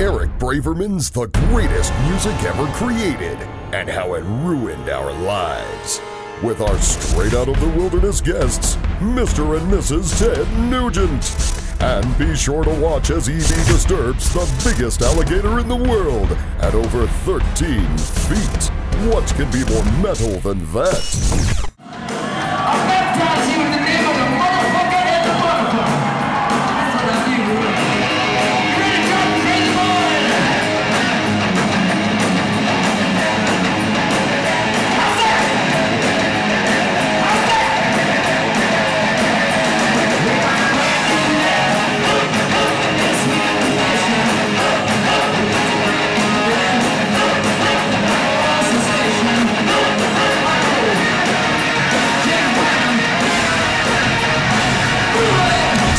Eric Braverman's The Greatest Music Ever Created and How It Ruined Our Lives. With our straight out of the wilderness guests, Mr. and Mrs. Ted Nugent. And be sure to watch as Evie disturbs the biggest alligator in the world at over 13 feet. What can be more metal than that? I'll baptize you in the name of the motherfucker and the motherfucker. That's what I do. You ready to jump, crazy boy? How's that? How's that?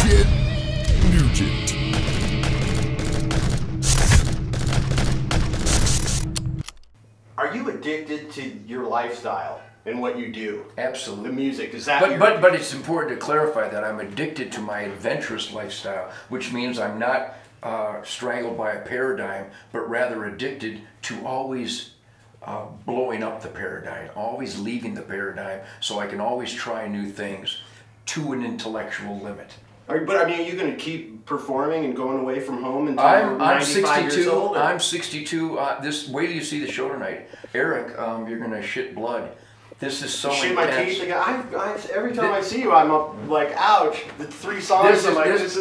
Ted Nugent. Are you addicted to your lifestyle and what you do? Absolutely. The music, is that But it's important to clarify that I'm addicted to my adventurous lifestyle, which means I'm not strangled by a paradigm, but rather addicted to always blowing up the paradigm, always leaving the paradigm, so I can always try new things to an intellectual limit. But I mean, are you going to keep performing and going away from home until I'm you're 95 years 62. old? I'm 62. Wait till you see the show tonight, Eric. You're gonna shit blood. This is so intense. Shit my teeth again. Every time I see you, I'm up like, ouch. The 3 songs. This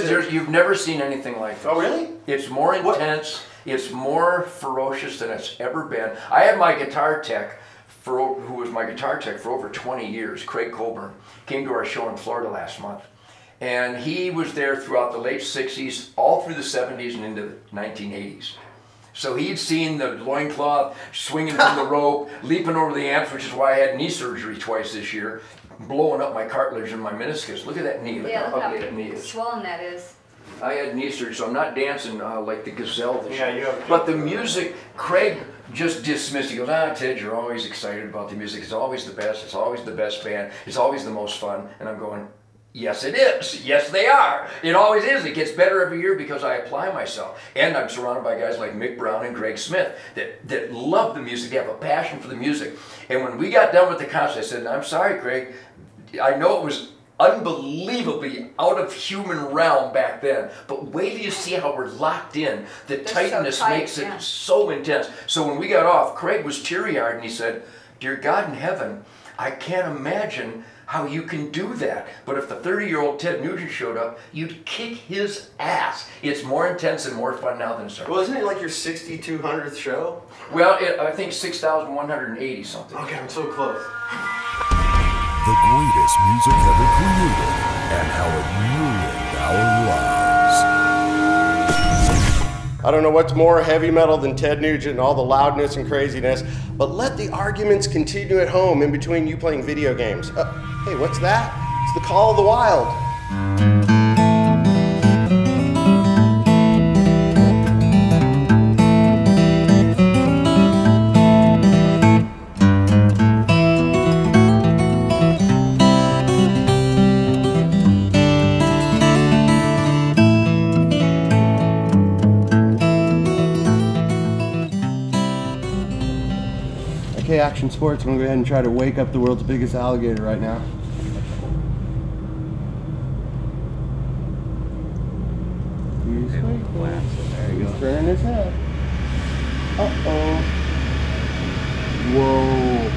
is you've never seen anything like this. Oh really? It's more intense. It's more ferocious than it's ever been. I had my guitar tech, who was my guitar tech for over 20 years, Craig Colburn, came to our show in Florida last month. And he was there throughout the late 60s, all through the 70s and into the 1980s. So he'd seen the loincloth, swinging from the rope, leaping over the amps, which is why I had knee surgery twice this year, blowing up my cartilage and my meniscus. Look at that knee. Look how ugly that knee is. Swollen that is. I had knee surgery, so I'm not dancing like the gazelle this Yeah, year. you have. But the music, Craig just dismissed. He goes, Ted, you're always excited about the music. It's always the best. It's always the best band. It's always the most fun. And I'm going, yes, it is. Yes, they are. It always is. It gets better every year because I apply myself. And I'm surrounded by guys like Mick Brown and Greg Smith that love the music. They have a passion for the music. And when we got done with the concert, I said, I'm sorry, Craig. I know it was unbelievably out of human realm back then, but wait till you see how we're locked in. The tightness makes it so intense. So when we got off, Craig was teary-eyed and he said, dear God in heaven, I can't imagine how you can do that. But if the 30-year-old Ted Nugent showed up, you'd kick his ass. It's more intense and more fun now than it's ever. Well, isn't it like your 6,200th show? Well, I think 6,180 something. Okay, I'm so close. The greatest music ever created and how it ruined our lives. I don't know what's more heavy metal than Ted Nugent and all the loudness and craziness, but let the arguments continue at home in between you playing video games. Hey, what's that? It's the Call of the Wild. Okay, Action Sports, I'm gonna go ahead and try to wake up the world's biggest alligator right now. There you go. Turning his head. Uh-oh. Whoa.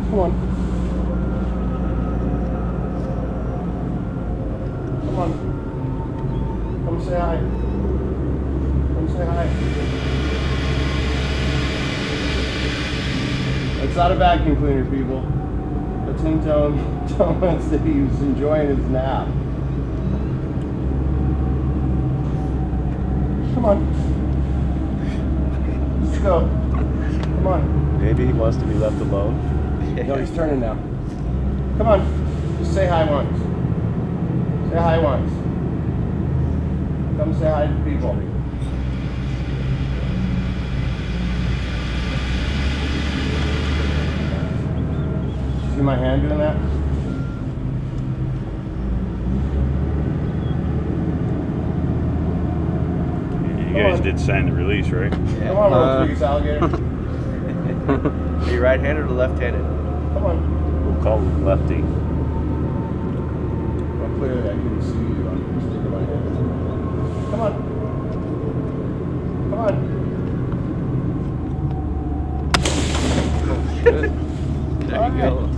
Come on. Come on. Come say hi. Come say hi. It's not a vacuum cleaner, people. That's him telling us that he was enjoying his nap. Come on. Let's go. Come on. Maybe he wants to be left alone. No, he's turning now. Come on. Just say hi once. Say hi once. Come say hi to people. See my hand doing that? You guys did sign the release, right? Yeah. Come on, little Tweaks alligator. Are you right-handed or left-handed? Come on. We'll call him Lefty. Well, clearly I couldn't see you. I'm just sticking my hand. Come on. Come on. There you go.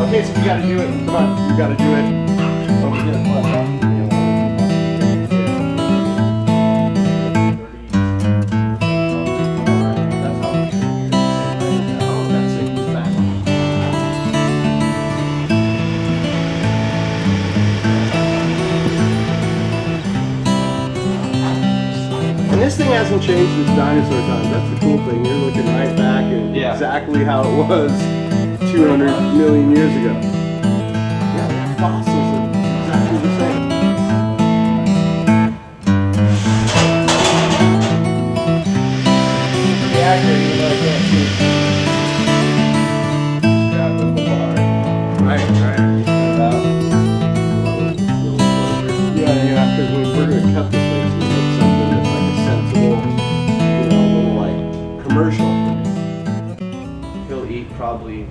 Okay, so you gotta do it. Come on, you gotta do it. Don't forget it. And this thing hasn't changed since dinosaur time. That's the cool thing. You're looking right back at exactly how it was 200 million years ago. Yeah, the fossils are exactly the same. Yeah, you know, I can't see. Yeah, the bar. Right. Yeah, because we're going to cut this thing to make something that's like a sensible, you know, little like commercial. He'll eat probably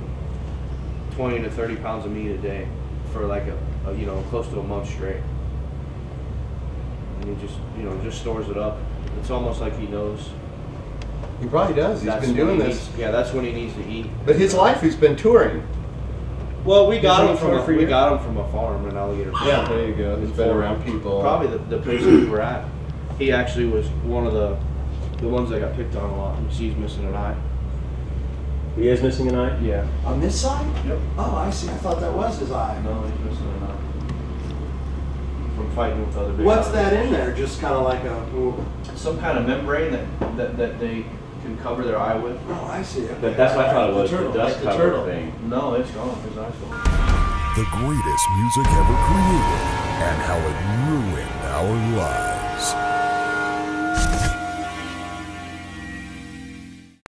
20 to 30 pounds of meat a day for like a you know, close to a month straight. And he just, you know, just stores it up. It's almost like he knows. He probably does. He's been doing this. Yeah, that's when he needs to eat. But his life, he's been touring. Well, we got him from we got him from a farm in Alligator. Yeah, there you go. He's been around people. Probably the place we were at. He actually was one of the ones that got picked on a lot. He's missing an eye. He is missing an eye? Yeah. On this side? Yep. Oh, I see. I thought that was his eye. No, he's missing an eye. From fighting with other big What's that alligators. in there? Just kind of like a... Some kind of membrane that they can cover their eye with. Oh, I see. Okay. But that's what I thought it was, the turtle, dust like the cover turtle thing. No, it's gone. His eye's gone. The greatest music ever created.